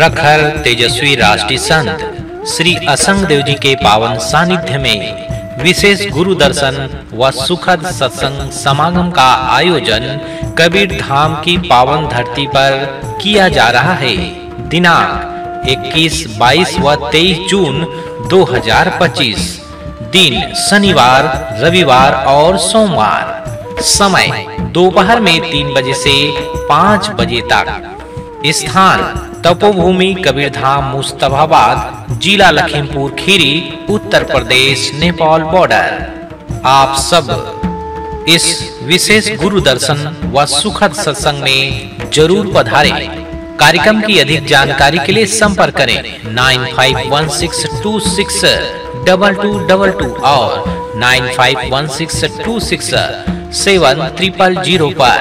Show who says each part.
Speaker 1: प्रखर तेजस्वी राष्ट्रीय संत श्री असंग देव जी के पावन सानिध्य में विशेष गुरु दर्शन व सुखद सत्संग समागम का आयोजन कबीर धाम की पावन धरती पर किया जा रहा है। दिनांक 21, 22 व 23 जून 2025, दिन शनिवार, रविवार और सोमवार। समय दोपहर में 3 बजे से 5 बजे तक। स्थान तपोभूमि कबीरधाम, मुस्तफाबाद, जिला लखीमपुर खीरी, उत्तर प्रदेश, नेपाल बॉर्डर। आप सब इस विशेष गुरु दर्शन व सुखद सत्संग में जरूर पधारें। कार्यक्रम की अधिक जानकारी के लिए संपर्क करें 9516262222 और 9516267000 पर।